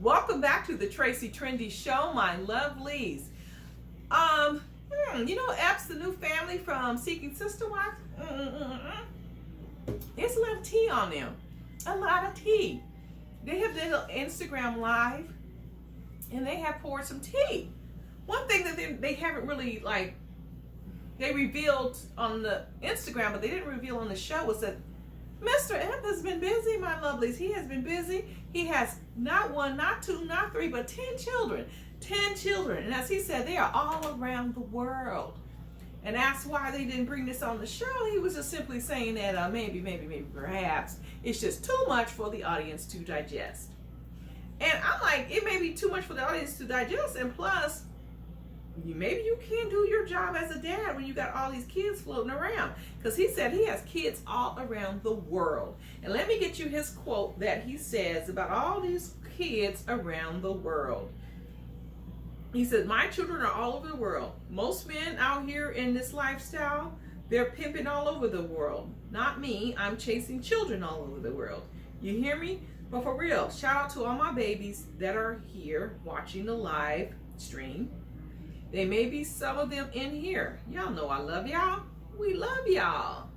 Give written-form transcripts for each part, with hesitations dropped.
Welcome back to the Trendy Show, my lovelies. Epps, the new family from Seeking Sister Wives. There's a lot of tea on them. A lot of tea. They have their Instagram live, and they have poured some tea. One thing that they haven't really they revealed on the Instagram, but they didn't reveal on the show, was that Mr. Epps has been busy, my lovelies. He has been busy. He has not one, not two, not three, but 10 children. 10 children. And as he said, they are all around the world. And that's why they didn't bring this on the show. He was just simply saying that maybe, perhaps, it's just too much for the audience to digest. And I'm like, it may be too much for the audience to digest, and plus, maybe you can't do your job as a dad when you got all these kids floating around. Because he said he has kids all around the world. And let me get you his quote that he says about all these kids around the world. He said, my children are all over the world. Most men out here in this lifestyle, they're pimping all over the world. Not me. I'm chasing children all over the world. You hear me? But for real, shout out to all my babies that are here watching the live stream. There may be some of them in here. Y'all know I love y'all. We love y'all.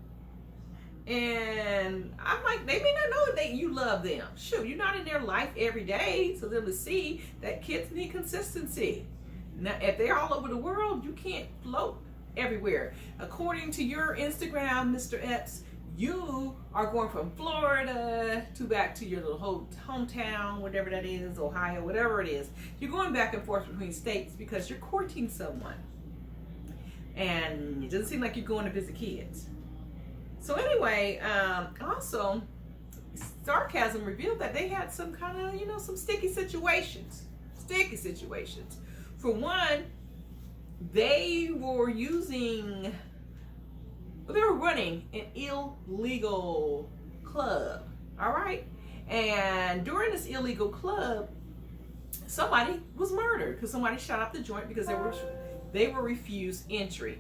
And I'm like, they may not know that you love them. Shoot, you're not in their life every day for them to see that kids need consistency. Now, if they're all over the world, you can't float everywhere. According to your Instagram, Mr. Epps, you are going from Florida to back to your little hometown, whatever that is, Ohio, whatever it is. You're going back and forth between states because you're courting someone. And it doesn't seem like you're going to visit kids. So anyway, also, Sarcasm revealed that they had some kind of, some sticky situations. Sticky situations. For one, they were running an illegal club, all right? And during this illegal club, somebody was murdered because somebody shot up the joint because they were refused entry.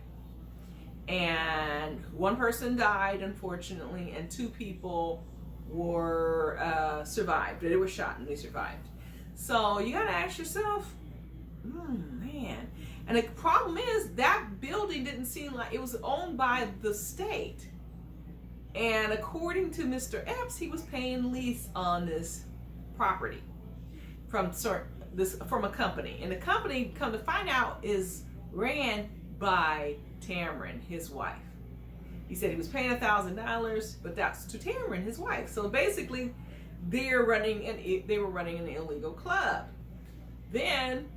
And one person died, unfortunately, and 2 people were survived. They were shot and they survived. So you gotta ask yourself, man. And the problem is that building didn't seem like it was owned by the state. And according to Mr. Epps, he was paying lease on this property from a company. And the company, come to find out, is ran by Tamron, his wife. He said he was paying $1,000, but that's to Tamron, his wife. So basically, they were running an illegal club. Then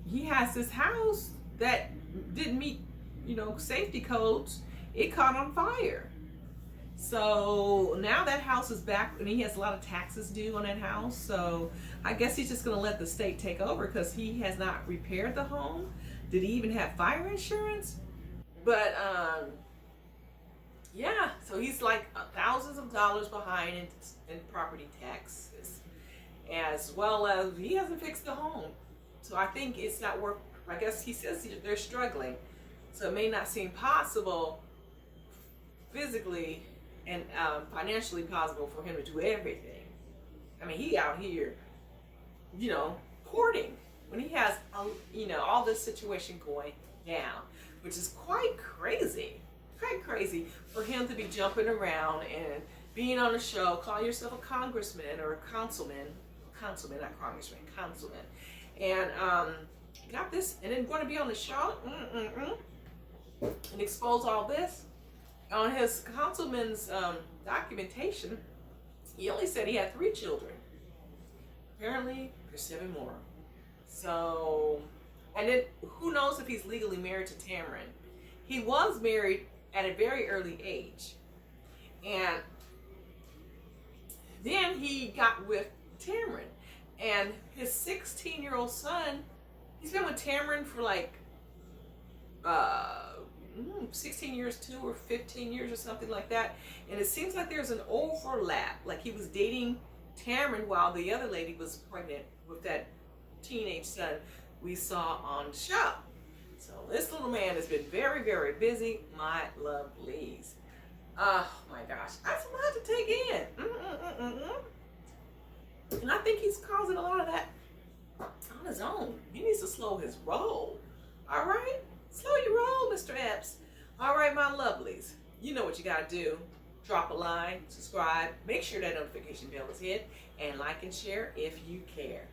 he has this house that didn't meet, safety codes. It caught on fire. So now that house is back, and he has a lot of taxes due on that house. So I guess he's just going to let the state take over because he has not repaired the home. Did he even have fire insurance? But yeah, so he's like thousands of dollars behind in property taxes, as well as he hasn't fixed the home. So I think it's not worth. I guess he says they're struggling, so it may not seem possible physically and financially possible for him to do everything. I mean, he out here, courting when he has all this situation going down, which is quite crazy for him to be jumping around and being on a show, call yourself a congressman or a councilman, not congressman, councilman, and got this, and then going to be on the show and expose all this. On his councilman's documentation, he only said he had 3 children. Apparently, there's 7 more. So, and then who knows if he's legally married to Tamron. He was married at a very early age. And then he got with Tamron. And his 16-year-old son, he's been with Tamron for 16 years too, or 15 years or something like that. And it seems like there's an overlap. Like he was dating Tamron while the other lady was pregnant with that teenage son we saw on the show. So this little man has been very, very busy, my lovelies. Oh my gosh, that's a lot to take in. And I think he's causing a lot of that on his own. He needs to slow his roll. All right? Slow your roll, Mr. Epps. All right, my lovelies. You know what you got to do. Drop a line, subscribe, make sure that notification bell is hit, and like and share if you care.